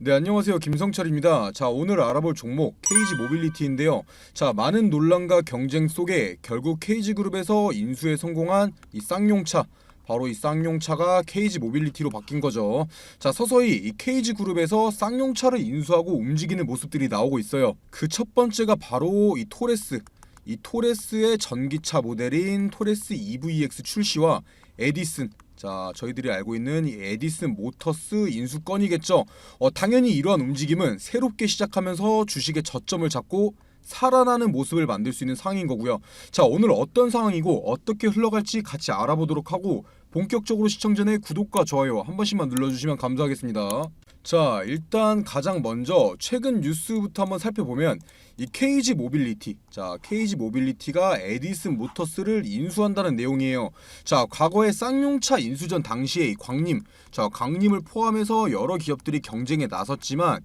네, 안녕하세요. 김성철입니다. 자, 오늘 알아볼 종목 KG 모빌리티인데요. 자, 많은 논란과 경쟁 속에 결국 KG그룹에서 인수에 성공한 이 쌍용차, 바로 이 쌍용차가 KG 모빌리티로 바뀐 거죠. 자, 서서히 이 KG그룹에서 쌍용차를 인수하고 움직이는 모습들이 나오고 있어요. 그 첫 번째가 바로 이 토레스. 이 토레스의 전기차 모델인 토레스 EVX 출시와 에디슨, 자, 저희들이 알고 있는 이 에디슨 모터스 인수 건이겠죠. 당연히 이러한 움직임은 새롭게 시작하면서 주식의 저점을 잡고 살아나는 모습을 만들 수 있는 상황인 거고요. 자, 오늘 어떤 상황이고 어떻게 흘러갈지 같이 알아보도록 하고, 본격적으로 시청 전에 구독과 좋아요 한 번씩만 눌러주시면 감사하겠습니다. 자, 일단 가장 먼저 최근 뉴스부터 한번 살펴보면 이 KG 모빌리티, 자, KG 모빌리티가 에디슨 모터스를 인수한다는 내용이에요. 자, 과거에 쌍용차 인수전 당시에 이 광림, 자, 광림을 포함해서 여러 기업들이 경쟁에 나섰지만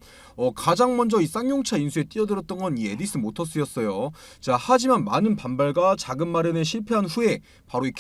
가장 먼저 이 쌍용차 인수에 뛰어들었던 건 이 에디슨 모터스였어요. 자, 하지만 많은 반발과 자금 마련에 실패한 후에 바로 이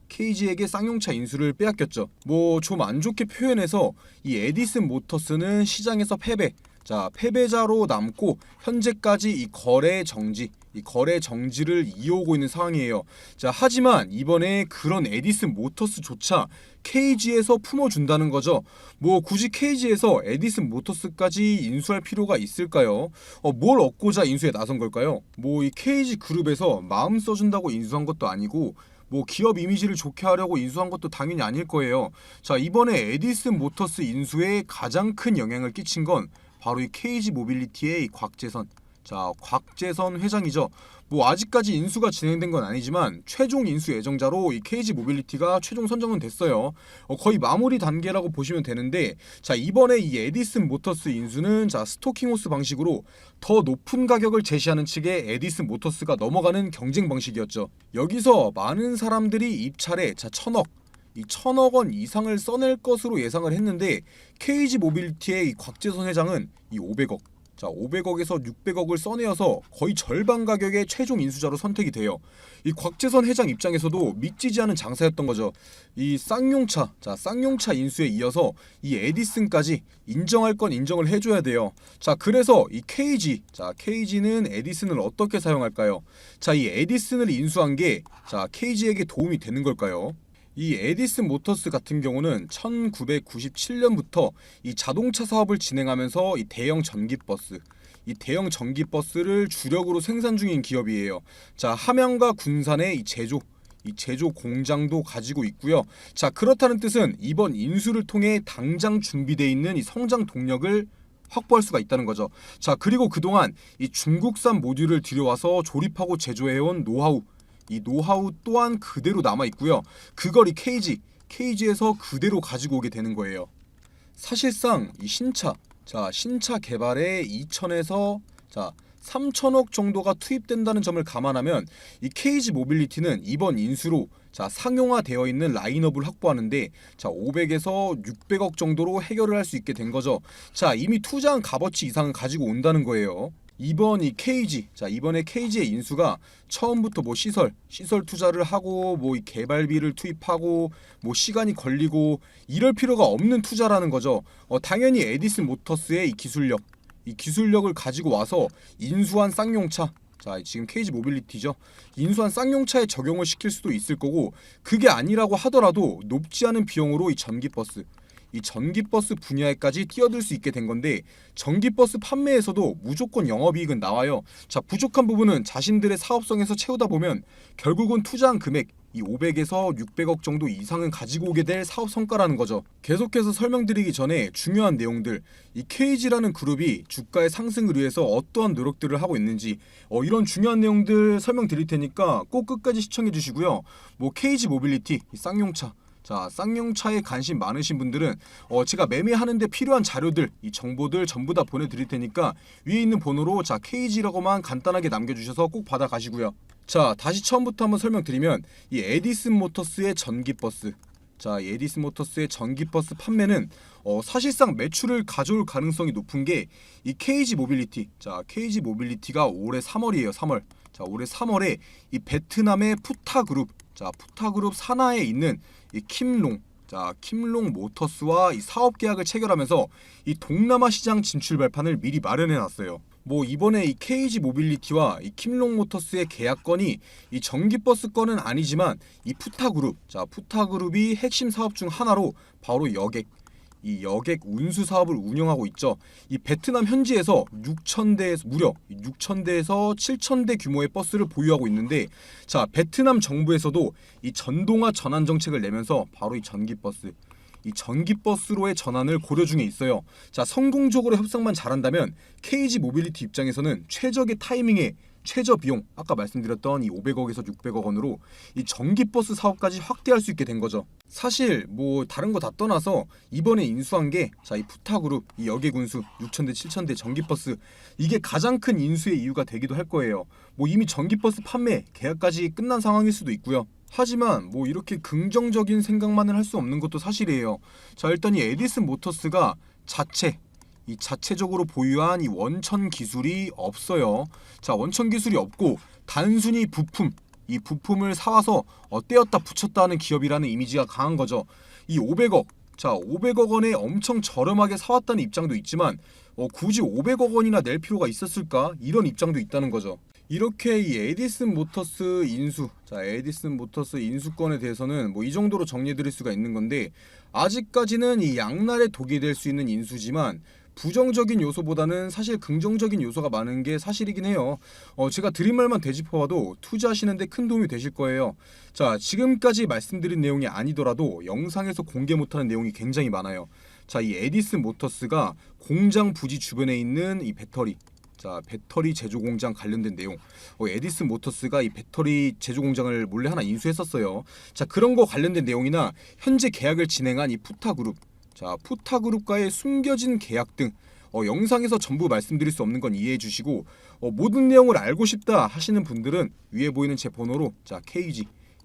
KG에게 쌍용차 인수를 빼앗겼죠. 뭐 좀 안 좋게 표현해서 이 에디슨 모터스는 시장에서 패배, 자, 패배자로 남고 현재까지 이 거래 정지를 이어오고 있는 상황이에요. 자, 하지만 이번에 그런 에디슨 모터스조차 KG에서 품어준다는 거죠. 뭐 굳이 KG에서 에디슨 모터스까지 인수할 필요가 있을까요? 뭘 얻고자 인수에 나선 걸까요? 뭐 이 KG 그룹에서 마음 써준다고 인수한 것도 아니고, 뭐 기업 이미지를 좋게 하려고 인수한 것도 당연히 아닐 거예요. 자, 이번에 에디슨 모터스 인수에 가장 큰 영향을 끼친 건 바로 이 KG 모빌리티의 이 곽재선, 자, 곽재선 회장이죠. 뭐 아직까지 인수가 진행된 건 아니지만 최종 인수 예정자로 이 KG 모빌리티가 최종 선정은 됐어요. 거의 마무리 단계라고 보시면 되는데, 자, 이번에 이 에디슨 모터스 인수는 자, 스토킹 호스 방식으로 더 높은 가격을 제시하는 측의 에디슨 모터스가 넘어가는 경쟁 방식이었죠. 여기서 많은 사람들이 입찰에 자, 1,000억 원 이상을 써낼 것으로 예상을 했는데, KG 모빌리티의 이 곽재선 회장은 이 500억, 자, 500억에서 600억을 써내어서 거의 절반 가격의 최종 인수자로 선택이 돼요. 이 곽재선 회장 입장에서도 믿지지 않은 장사였던 거죠. 이 쌍용차, 자, 쌍용차 인수에 이어서 이 에디슨까지 인정할 건 인정을 해줘야 돼요. 자, 그래서 이 KG는 에디슨을 어떻게 사용할까요? 자, 이 에디슨을 인수한 게 자, KG에게 도움이 되는 걸까요? 이 에디슨 모터스 같은 경우는 1997년부터 이 자동차 사업을 진행하면서 이 대형 전기버스를 주력으로 생산 중인 기업이에요. 자, 함양과 군산의 이 제조 공장도 가지고 있고요. 자, 그렇다는 뜻은 이번 인수를 통해 당장 준비되어 있는 이 성장 동력을 확보할 수가 있다는 거죠. 자, 그리고 그동안 이 중국산 모듈을 들여와서 조립하고 제조해온 노하우 또한 그대로 남아 있고요. 그걸 이 KG에서 그대로 가지고 오게 되는 거예요. 사실상 이 신차 개발에 2천에서 자, 3천억 정도가 투입된다는 점을 감안하면 이 KG 모빌리티는 이번 인수로 자, 상용화되어 있는 라인업을 확보하는데 자, 500에서 600억 정도로 해결을 할 수 있게 된 거죠. 자, 이미 투자한 값어치 이상은 가지고 온다는 거예요. 이번에 KG의 인수가 처음부터 뭐 시설 투자를 하고 뭐 이 개발비를 투입하고 뭐 시간이 걸리고 이럴 필요가 없는 투자라는 거죠. 당연히 에디슨 모터스의 이 기술력을 가지고 와서 인수한 쌍용차, 자, 지금 KG 모빌리티죠. 인수한 쌍용차에 적용을 시킬 수도 있을 거고, 그게 아니라고 하더라도 높지 않은 비용으로 이 전기버스 분야에까지 뛰어들 수 있게 된 건데, 전기버스 판매에서도 무조건 영업이익은 나와요. 자, 부족한 부분은 자신들의 사업성에서 채우다 보면 결국은 투자한 금액 이 500에서 600억 정도 이상은 가지고 오게 될 사업 성과라는 거죠. 계속해서 설명드리기 전에 중요한 내용들, 이 KG라는 그룹이 주가의 상승을 위해서 어떠한 노력들을 하고 있는지 이런 중요한 내용들 설명드릴 테니까 꼭 끝까지 시청해 주시고요. 뭐 KG 모빌리티, 이 쌍용차, 자, 쌍용차에 관심 많으신 분들은 제가 매매하는데 필요한 자료들, 이 정보들 전부 다 보내드릴 테니까 위에 있는 번호로 자, KG라고만 간단하게 남겨주셔서 꼭 받아가시고요. 자, 다시 처음부터 한번 설명드리면 이 에디슨 모터스의 전기버스, 자, 이 에디슨 모터스의 전기버스 판매는 사실상 매출을 가져올 가능성이 높은 게 이 KG 모빌리티, 자, KG 모빌리티가 올해 3월이에요. 3월. 자, 올해 3월에 이 베트남의 푸타그룹 산하에 있는 이 킴롱, 자, 킴롱 모터스와 이 사업 계약을 체결하면서 이 동남아 시장 진출 발판을 미리 마련해 놨어요. 뭐 이번에 이 KG 모빌리티와 이 킴롱 모터스의 계약건이 이 전기버스 건은 아니지만 이 푸타그룹, 자 푸타그룹이 핵심 사업 중 하나로 바로 이 여객 운수 사업을 운영하고 있죠. 이 베트남 현지에서 6,000대에서 무려 6,000대에서 7,000대 규모의 버스를 보유하고 있는데, 자 베트남 정부에서도 이 전동화 전환 정책을 내면서 바로 이 전기버스로의 전환을 고려 중에 있어요. 자 성공적으로 협상만 잘한다면 KG 모빌리티 입장에서는 최적의 타이밍에 최저 비용, 아까 말씀드렸던 이 500억에서 600억 원으로 이 전기버스 사업까지 확대할 수 있게 된 거죠. 사실 뭐 다른 거 다 떠나서 이번에 인수한 게 자 이 푸타그룹, 이 여객운수 6,000대 7,000대 전기버스, 이게 가장 큰 인수의 이유가 되기도 할 거예요. 뭐 이미 전기버스 판매 계약까지 끝난 상황일 수도 있고요. 하지만 뭐 이렇게 긍정적인 생각만을 할 수 없는 것도 사실이에요. 자 일단 이 에디슨 모터스가 자체적으로 보유한 이 원천 기술이 없어요. 자 원천 기술이 없고 단순히 이 부품을 사와서 떼었다 붙였다 하는 기업이라는 이미지가 강한 거죠. 이 500억, 자 500억 원에 엄청 저렴하게 사왔다는 입장도 있지만 굳이 500억 원이나 낼 필요가 있었을까? 이런 입장도 있다는 거죠. 이렇게 이 에디슨 모터스 인수권에 대해서는 뭐 이 정도로 정리해드릴 수가 있는 건데, 아직까지는 이 양날의 독이 될 수 있는 인수지만 부정적인 요소보다는 사실 긍정적인 요소가 많은 게 사실이긴 해요. 제가 드린 말만 되짚어봐도 투자하시는데 큰 도움이 되실 거예요. 자 지금까지 말씀드린 내용이 아니더라도 영상에서 공개 못하는 내용이 굉장히 많아요. 자 이 에디슨 모터스가 공장 부지 주변에 있는 이 배터리 제조 공장 관련된 내용, 에디슨 모터스가 이 배터리 제조 공장을 몰래 하나 인수했었어요. 자 그런 거 관련된 내용이나 현재 계약을 진행한 이 푸타그룹과의 숨겨진 계약 등 영상에서 전부 말씀드릴 수 없는 건 이해해 주시고, 모든 내용을 알고 싶다 하시는 분들은 위에 보이는 제 번호로 자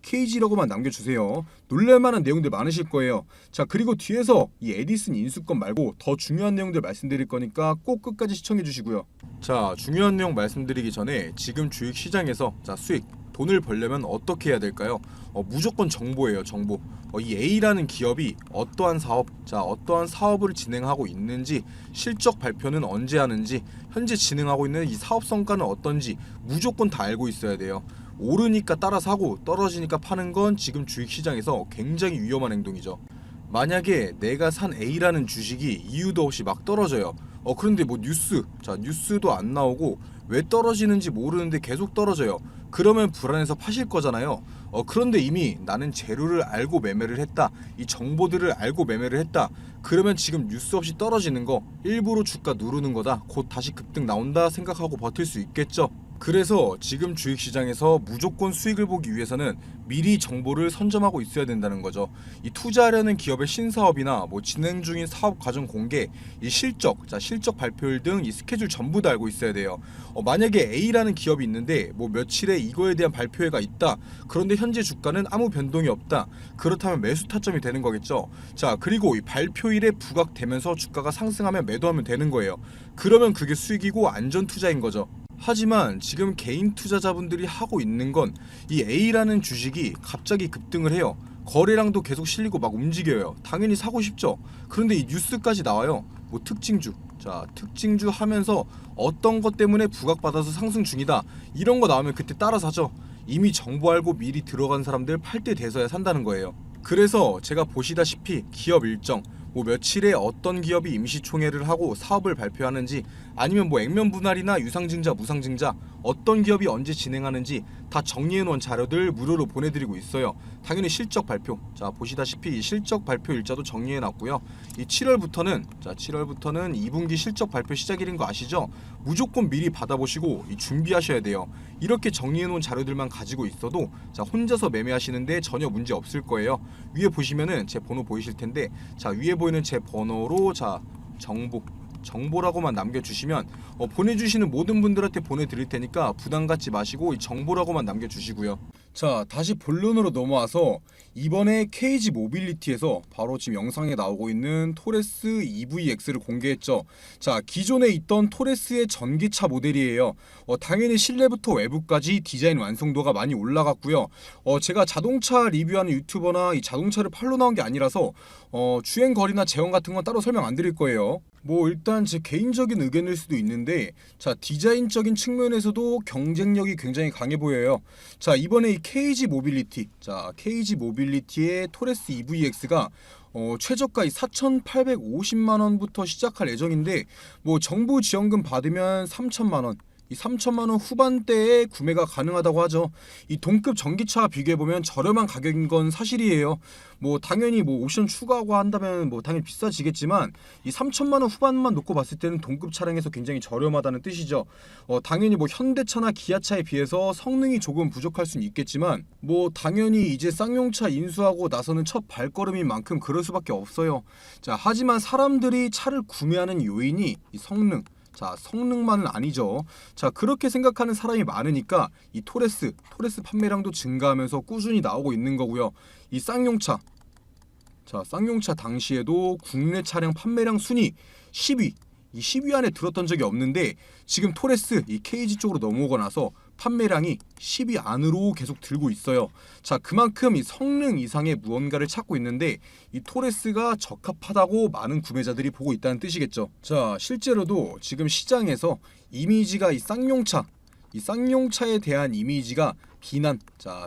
KG라고만 남겨주세요. 놀랄만한 내용들 많으실 거예요. 자 그리고 뒤에서 이 에디슨 인수권 말고 더 중요한 내용들 말씀드릴 거니까 꼭 끝까지 시청해 주시고요. 자 중요한 내용 말씀드리기 전에 지금 주식시장에서 돈을 벌려면 어떻게 해야 될까요? 무조건 정보예요. 정보. 이 A라는 기업이 어떠한 사업을 진행하고 있는지, 실적 발표는 언제 하는지, 현재 진행하고 있는 이 사업 성과는 어떤지 무조건 다 알고 있어야 돼요. 오르니까 따라 사고 떨어지니까 파는 건 지금 주식시장에서 굉장히 위험한 행동이죠. 만약에 내가 산 A라는 주식이 이유도 없이 막 떨어져요. 그런데 뭐 뉴스도 안 나오고 왜 떨어지는지 모르는데 계속 떨어져요. 그러면 불안해서 파실 거잖아요. 그런데 이미 나는 재료를 알고 매매를 했다, 이 정보들을 알고 매매를 했다. 그러면 지금 뉴스 없이 떨어지는 거 일부러 주가 누르는 거다, 곧 다시 급등 나온다 생각하고 버틸 수 있겠죠. 그래서 지금 주식시장에서 무조건 수익을 보기 위해서는 미리 정보를 선점하고 있어야 된다는 거죠. 이 투자하려는 기업의 신사업이나 뭐 진행 중인 사업 과정 공개, 이 실적 발표일 등 이 스케줄 전부 다 알고 있어야 돼요. 만약에 A라는 기업이 있는데 뭐 며칠에 이거에 대한 발표회가 있다. 그런데 현재 주가는 아무 변동이 없다. 그렇다면 매수 타점이 되는 거겠죠. 자 그리고 이 발표일에 부각되면서 주가가 상승하면 매도하면 되는 거예요. 그러면 그게 수익이고 안전 투자인 거죠. 하지만 지금 개인 투자자분들이 하고 있는 건 이 A라는 주식이 갑자기 급등을 해요. 거래량도 계속 실리고 막 움직여요. 당연히 사고 싶죠. 그런데 이 뉴스까지 나와요. 뭐 특징주 하면서 어떤 것 때문에 부각받아서 상승 중이다, 이런 거 나오면 그때 따라 사죠. 이미 정보 알고 미리 들어간 사람들 팔 때 돼서야 산다는 거예요. 그래서 제가 보시다시피 기업 일정, 뭐 며칠에 어떤 기업이 임시총회를 하고 사업을 발표하는지, 아니면 뭐 액면 분할이나 유상증자 무상증자 어떤 기업이 언제 진행하는지 다 정리해놓은 자료들 무료로 보내드리고 있어요. 당연히 실적 발표, 자 보시다시피 실적 발표 일자도 정리해놨고요. 이 7월부터는 2분기 실적 발표 시작일인 거 아시죠? 무조건 미리 받아보시고 준비하셔야 돼요. 이렇게 정리해놓은 자료들만 가지고 있어도 자 혼자서 매매하시는데 전혀 문제 없을 거예요. 위에 보시면은 제 번호 보이실 텐데, 자 위에 보이는 제 번호로 정보라고만 남겨주시면 보내주시는 모든 분들한테 보내드릴 테니까 부담 갖지 마시고 이 정보라고만 남겨주시고요. 자, 다시 본론으로 넘어와서 이번에 KG 모빌리티에서 바로 지금 영상에 나오고 있는 토레스 EVX를 공개했죠. 자, 기존에 있던 토레스의 전기차 모델이에요. 당연히 실내부터 외부까지 디자인 완성도가 많이 올라갔고요. 제가 자동차 리뷰하는 유튜버나 이 자동차를 팔로 나온 게 아니라서 주행 거리나 제형 같은 건 따로 설명 안 드릴 거예요. 뭐 일단 제 개인적인 의견일 수도 있는데, 자, 디자인적인 측면에서도 경쟁력이 굉장히 강해 보여요. 자, 이번에 이 KG 모빌리티, 자, KG 모빌리티의 토레스 EVX가 최저가 4,850만 원부터 시작할 예정인데, 뭐 정부 지원금 받으면 3천만 원, 이 3천만 원 후반대에 구매가 가능하다고 하죠. 이 동급 전기차 비교해 보면 저렴한 가격인 건 사실이에요. 뭐 당연히 뭐 옵션 추가하고 한다면 뭐 당연히 비싸지겠지만, 이 3천만 원 후반만 놓고 봤을 때는 동급 차량에서 굉장히 저렴하다는 뜻이죠. 당연히 뭐 현대차나 기아차에 비해서 성능이 조금 부족할 수는 있겠지만, 뭐 당연히 이제 쌍용차 인수하고 나서는 첫 발걸음인 만큼 그럴 수밖에 없어요. 자, 하지만 사람들이 차를 구매하는 요인이 이 성능, 자, 성능만은 아니죠. 자, 그렇게 생각하는 사람이 많으니까 이 토레스 판매량도 증가하면서 꾸준히 나오고 있는 거고요. 이 쌍용차, 자, 쌍용차 당시에도 국내 차량 판매량 순위 10위, 이 10위 안에 들었던 적이 없는데, 지금 토레스 이 KG 쪽으로 넘어오고 나서 판매량이 10위 안으로 계속 들고 있어요. 자, 그만큼 이 성능 이상의 무언가를 찾고 있는데, 이 토레스가 적합하다고 많은 구매자들이 보고 있다는 뜻이겠죠. 자, 실제로도 지금 시장에서 이미지가 이 쌍용차에 대한 이미지가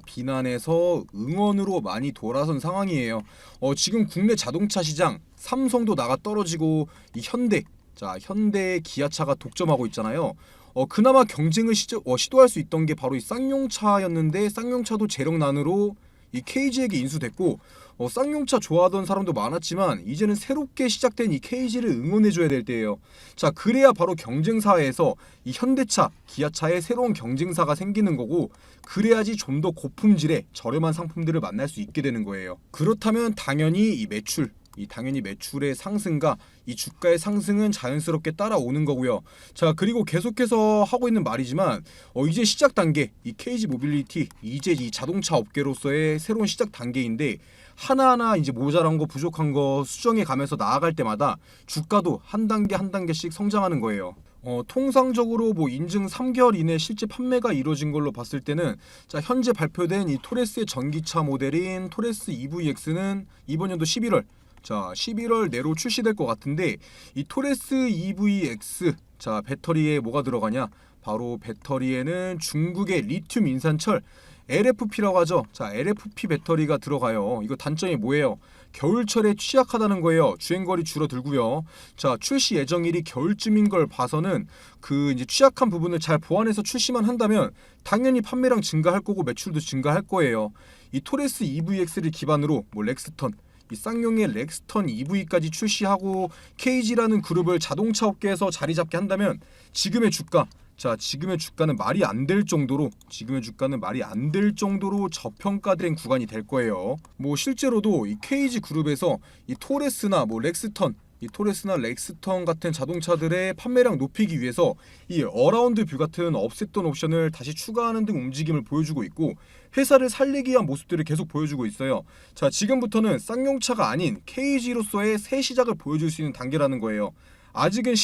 비난에서 응원으로 많이 돌아선 상황이에요. 지금 국내 자동차 시장 삼성도 나가 떨어지고 이 현대 기아차가 독점하고 있잖아요. 그나마 경쟁을 시도할 수 있던 게 바로 이 쌍용차였는데, 쌍용차도 재력난으로 이 KG에게 인수됐고, 쌍용차 좋아하던 사람도 많았지만 이제는 새롭게 시작된 이 KG를 응원해줘야 될 때예요. 자, 그래야 바로 경쟁사에서 이 현대차, 기아차의 새로운 경쟁사가 생기는 거고, 그래야지 좀 더 고품질의 저렴한 상품들을 만날 수 있게 되는 거예요. 그렇다면 당연히 당연히 매출의 상승과 이 주가의 상승은 자연스럽게 따라오는 거고요. 자, 그리고 계속해서 하고 있는 말이지만, 이제 시작 단계, 이 KG 모빌리티, 이제 이 자동차 업계로서의 새로운 시작 단계인데, 하나하나 이제 모자란 거 부족한 거 수정해 가면서 나아갈 때마다 주가도 한 단계 한 단계씩 성장하는 거예요. 통상적으로 뭐 인증 3개월 이내 실제 판매가 이루어진 걸로 봤을 때는, 자, 현재 발표된 이 토레스의 전기차 모델인 토레스 EVX는 이번 연도 11월 내로 출시될 것 같은데, 이 토레스 EVX, 자, 배터리에 뭐가 들어가냐? 바로 배터리에는 중국의 리튬 인산철 LFP라고 하죠. 자, LFP 배터리가 들어가요. 이거 단점이 뭐예요? 겨울철에 취약하다는 거예요. 주행거리 줄어들고요. 자, 출시 예정일이 겨울쯤인 걸 봐서는 그 이제 취약한 부분을 잘 보완해서 출시만 한다면 당연히 판매량 증가할 거고 매출도 증가할 거예요. 이 토레스 EVX를 기반으로 뭐 렉스턴, 이 쌍용의 렉스턴 EV까지 출시하고 KG라는 그룹을 자동차 업계에서 자리 잡게 한다면 지금의 주가는 말이 안 될 정도로 저평가된 구간이 될 거예요. 뭐 실제로도 이 KG 그룹에서 이 토레스나 렉스턴 같은 자동차들의 판매량 높이기 위해서 이 어라운드 뷰 같은 없앴던 옵션을 다시 추가하는 등 움직임을 보여주고 있고, 회사를 살리기 위한 모습들을 계속 보여주고 있어요. 자, 지금부터는 쌍용차가 아닌 KG로서의 새 시작을 보여줄 수 있는 단계라는 거예요. 아직은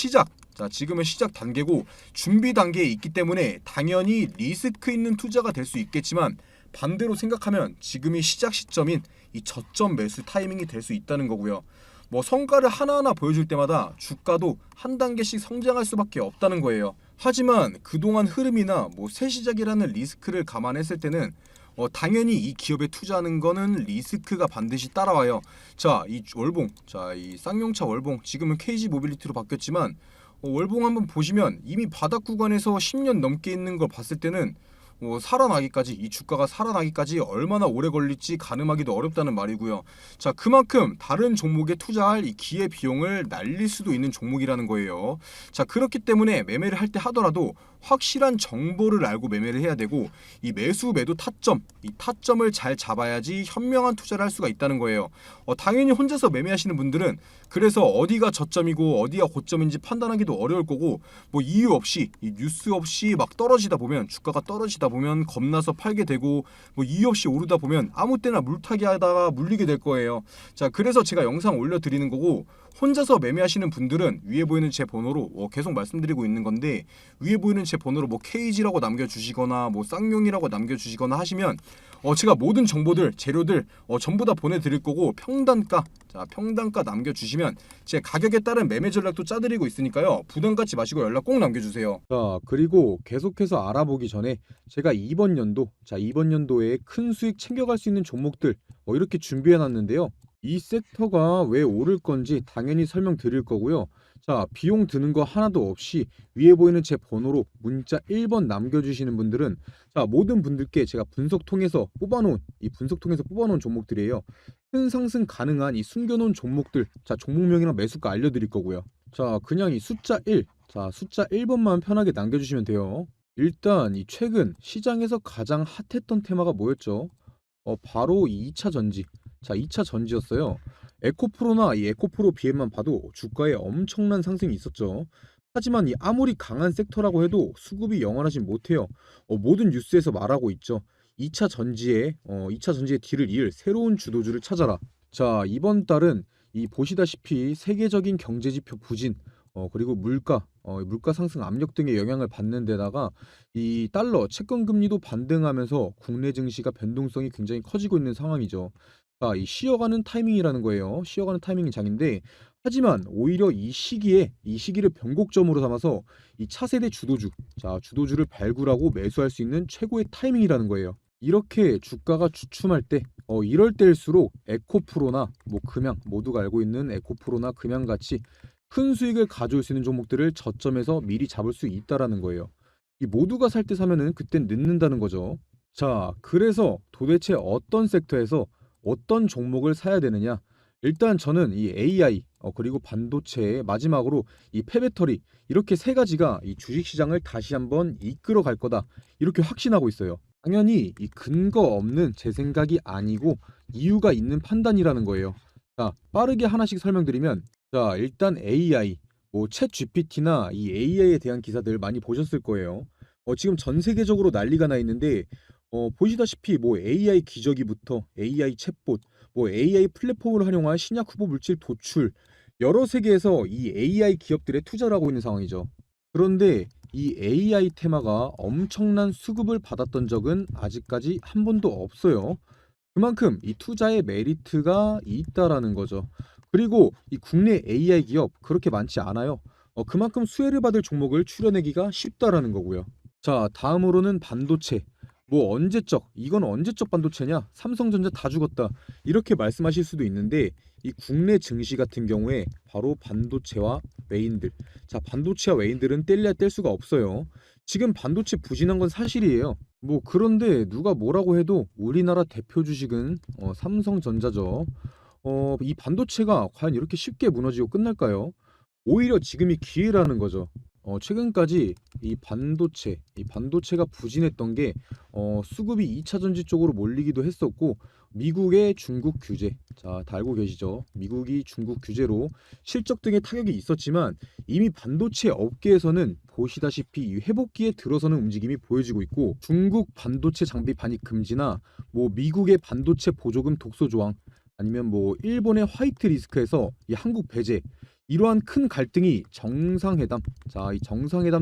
지금은 시작 단계고 준비 단계에 있기 때문에 당연히 리스크 있는 투자가 될 수 있겠지만, 반대로 생각하면 지금이 시작 시점인 이 저점 매수 타이밍이 될 수 있다는 거고요. 뭐 성과를 하나하나 보여줄 때마다 주가도 한 단계씩 성장할 수밖에 없다는 거예요. 하지만 그동안 흐름이나 뭐 새 시작이라는 리스크를 감안했을 때는 당연히 이 기업에 투자하는 거는 리스크가 반드시 따라와요. 자, 이 쌍용차 월봉, 지금은 KG 모빌리티로 바뀌었지만 월봉 한번 보시면 이미 바닥 구간에서 10년 넘게 있는 걸 봤을 때는 이 주가가 살아나기까지 얼마나 오래 걸릴지 가늠하기도 어렵다는 말이고요. 자, 그만큼 다른 종목에 투자할 이 기회 비용을 날릴 수도 있는 종목이라는 거예요. 자, 그렇기 때문에 매매를 할 때 하더라도 확실한 정보를 알고 매매를 해야 되고, 이 매도 타점을 잘 잡아야지 현명한 투자를 할 수가 있다는 거예요. 당연히 혼자서 매매하시는 분들은 그래서 어디가 저점이고 어디가 고점인지 판단하기도 어려울 거고, 뭐 이유 없이, 이 뉴스 없이 막 주가가 떨어지다 보면 겁나서 팔게 되고 뭐 이유 없이 오르다 보면 아무 때나 물타기 하다가 물리게 될 거예요. 자, 그래서 제가 영상 올려드리는 거고, 혼자서 매매하시는 분들은 위에 보이는 제 번호로 계속 말씀드리고 있는 건데, 위에 보이는 제 번호로 뭐 KG라고 남겨주시거나 뭐 쌍용이라고 남겨주시거나 하시면 제가 모든 정보들, 재료들 전부 다 보내드릴 거고, 평단가, 자, 평단가 남겨주시면 제 가격에 따른 매매 전략도 짜드리고 있으니까요. 부담 갖지 마시고 연락 꼭 남겨주세요. 자, 그리고 계속해서 알아보기 전에 제가 이번 연도에 큰 수익 챙겨갈 수 있는 종목들 이렇게 준비해놨는데요. 이 섹터가 왜 오를 건지 당연히 설명드릴 거고요. 자, 비용 드는 거 하나도 없이 위에 보이는 제 번호로 문자 1번 남겨주시는 분들은, 자, 모든 분들께 제가 분석 통해서 뽑아놓은 종목들이에요. 큰 상승 가능한 이 숨겨놓은 종목들, 자, 종목명이랑 매수가 알려드릴 거고요. 자, 그냥 이 숫자 1, 자, 숫자 1번만 편하게 남겨주시면 돼요. 일단 이 최근 시장에서 가장 핫했던 테마가 뭐였죠? 바로 이 2차 전지. 자, 2차 전지였어요. 에코프로나 이 에코프로 비행만 봐도 주가에 엄청난 상승이 있었죠. 하지만 이 아무리 강한 섹터라고 해도 수급이 영원하진 못해요. 모든 뉴스에서 말하고 있죠. 2차 전지의 2차 전지의 뒤를 이을 새로운 주도주를 찾아라. 자, 이번 달은 이 보시다시피 세계적인 경제지표 부진, 그리고 물가 상승 압력 등의 영향을 받는 데다가 이 달러 채권 금리도 반등하면서 국내 증시가 변동성이 굉장히 커지고 있는 상황이죠. 자, 이 쉬어가는 타이밍이라는 거예요. 쉬어가는 타이밍이 장인데, 하지만 오히려 이 시기를 변곡점으로 삼아서 이 차세대 주도주를 발굴하고 매수할 수 있는 최고의 타이밍이라는 거예요. 이렇게 주가가 주춤할 때, 이럴 때일수록 에코프로나 뭐 금양, 모두가 알고 있는 에코프로나 금양같이 큰 수익을 가져올 수 있는 종목들을 저점에서 미리 잡을 수 있다라는 거예요. 이 모두가 살 때 사면은 그땐 늦는다는 거죠. 자, 그래서 도대체 어떤 섹터에서 어떤 종목을 사야 되느냐? 일단 저는 이 AI, 그리고 반도체, 마지막으로 이 폐배터리, 이렇게 세 가지가 이 주식시장을 다시 한번 이끌어 갈 거다, 이렇게 확신하고 있어요. 당연히 이 근거 없는 제 생각이 아니고 이유가 있는 판단이라는 거예요. 자, 빠르게 하나씩 설명드리면, 자, 일단 AI, 뭐 챗 GPT나 이 AI에 대한 기사들 많이 보셨을 거예요. 지금 전 세계적으로 난리가 나 있는데, 보시다시피 뭐 AI 기저귀부터 AI 챗봇, 뭐 AI 플랫폼을 활용한 신약 후보 물질 도출, 여러 세계에서 이 AI 기업들에 투자를 하고 있는 상황이죠. 그런데 이 AI 테마가 엄청난 수급을 받았던 적은 아직까지 한 번도 없어요. 그만큼 이 투자의 메리트가 있다라는 거죠. 그리고 이 국내 AI 기업 그렇게 많지 않아요. 그만큼 수혜를 받을 종목을 추려내기가 쉽다라는 거고요. 자, 다음으로는 반도체. 뭐 이건 언제적 반도체냐? 삼성전자 다 죽었다, 이렇게 말씀하실 수도 있는데, 이 국내 증시 같은 경우에 바로 반도체와 외인들. 자, 반도체와 외인들은 뗄래야 뗄 수가 없어요. 지금 반도체 부진한 건 사실이에요. 뭐 그런데 누가 뭐라고 해도 우리나라 대표 주식은 삼성전자죠. 이 반도체가 과연 이렇게 쉽게 무너지고 끝날까요? 오히려 지금이 기회라는 거죠. 최근까지 이 반도체가 부진했던 게 수급이 2차 전지 쪽으로 몰리기도 했었고, 미국의 중국 규제, 자, 다 알고 계시죠? 미국이 중국 규제로 실적 등의 타격이 있었지만 이미 반도체 업계에서는 보시다시피 이 회복기에 들어서는 움직임이 보여지고 있고, 중국 반도체 장비 반입 금지나 뭐 미국의 반도체 보조금 독소 조항, 아니면 뭐 일본의 화이트 리스크에서 이 한국 배제, 이러한 큰 갈등이 이 정상회담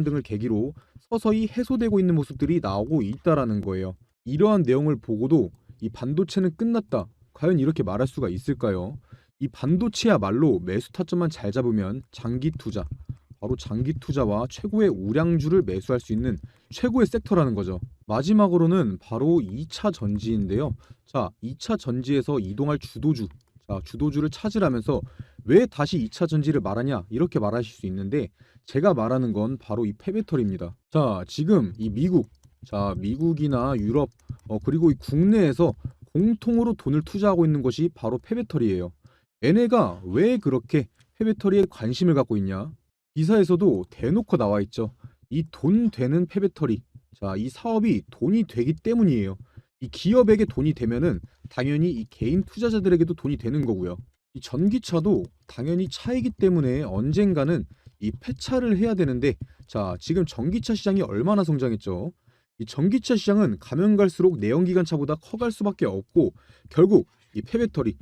등을 계기로 서서히 해소되고 있는 모습들이 나오고 있다라는 거예요. 이러한 내용을 보고도 이 반도체는 끝났다, 과연 이렇게 말할 수가 있을까요? 이 반도체야말로 매수 타점만 잘 잡으면 바로 장기 투자와 최고의 우량주를 매수할 수 있는 최고의 섹터라는 거죠. 마지막으로는 바로 2차 전지인데요. 자, 2차 전지에서 이동할 주도주를 찾으라면서 왜 다시 2차 전지를 말하냐, 이렇게 말하실 수 있는데, 제가 말하는 건 바로 이 폐배터리입니다. 자, 지금 이 미국이나 유럽, 그리고 이 국내에서 공통으로 돈을 투자하고 있는 것이 바로 폐배터리예요. 얘네가 왜 그렇게 폐배터리에 관심을 갖고 있냐? 기사에서도 대놓고 나와 있죠. 이 돈 되는 폐배터리. 자, 이 사업이 돈이 되기 때문이에요. 이 기업에게 돈이 되면은 당연히 이 개인 투자자들에게도 돈이 되는 거고요. 이 전기차도 당연히 차이기 때문에 언젠가는 이 폐차를 해야 되는데, 자, 지금 전기차 시장이 얼마나 성장했죠? 이 전기차 시장은 가면 갈수록 내연기관차보다 커갈 수밖에 없고 결국 이 폐배터리,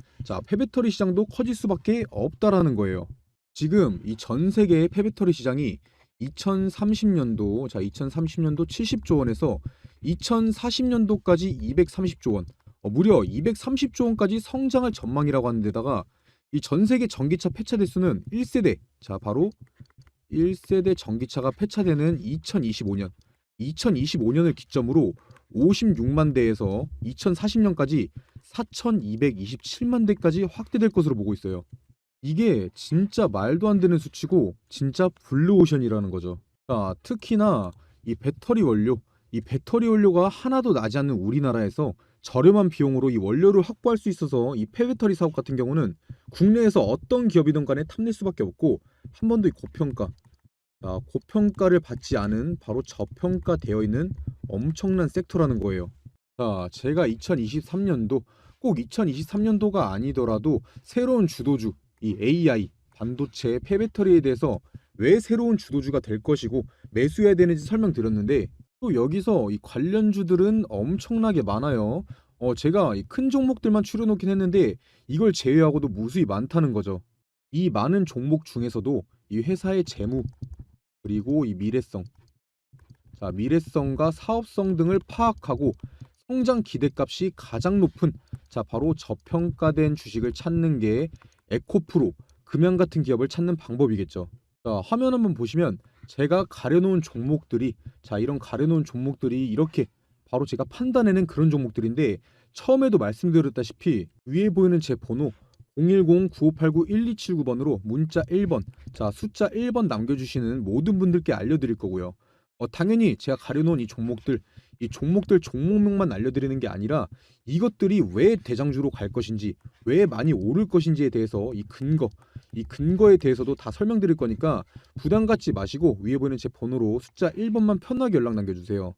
폐배터리 시장도 커질 수밖에 없다라는 거예요. 지금 이 전 세계의 폐배터리 시장이 2030년도 70조 원에서 2040년도까지 230조 원, 무려 230조 원까지 성장할 전망이라고 하는 데다가 이 전 세계 전기차 폐차 대수는 1세대, 바로 1세대 전기차가 폐차되는 2025년을 기점으로 56만 대에서 2040년까지 4,227만 대까지 확대될 것으로 보고 있어요. 이게 진짜 말도 안 되는 수치고 진짜 블루오션이라는 거죠. 자, 특히나 이 배터리 원료가 하나도 나지 않는 우리나라에서 저렴한 비용으로 이 원료를 확보할 수 있어서 이 폐배터리 사업 같은 경우는 국내에서 어떤 기업이든 간에 탐낼 수밖에 없고 한 번도 이 고평가를 받지 않은 바로 저평가되어 있는 엄청난 섹터라는 거예요. 자, 제가 2023년도 꼭 2023년도가 아니더라도 새로운 주도주, 이 AI, 반도체, 폐배터리에 대해서 왜 새로운 주도주가 될 것이고 매수해야 되는지 설명드렸는데 또 여기서 이 관련주들은 엄청나게 많아요. 제가 이 큰 종목들만 추려놓긴 했는데 이걸 제외하고도 무수히 많다는 거죠. 이 많은 종목 중에서도 이 회사의 재무 그리고 이 미래성과 사업성 등을 파악하고 성장 기대값이 가장 높은 바로 저평가된 주식을 찾는 게 에코프로, 금양 같은 기업을 찾는 방법이겠죠. 자, 화면 한번 보시면 제가 가려놓은 종목들이 이런 가려놓은 종목들이 이렇게 바로 제가 판단해낸 그런 종목들인데 처음에도 말씀드렸다시피 위에 보이는 제 번호 010-9589-1279번으로 문자 1번, 숫자 1번 남겨주시는 모든 분들께 알려드릴 거고요. 당연히 제가 가려놓은 이 종목들 종목명만 알려드리는 게 아니라 이것들이 왜 대장주로 갈 것인지, 왜 많이 오를 것인지에 대해서 이 근거에 대해서도 다 설명드릴 거니까 부담 갖지 마시고 위에 보이는 제 번호로 숫자 1번만 편하게 연락 남겨주세요.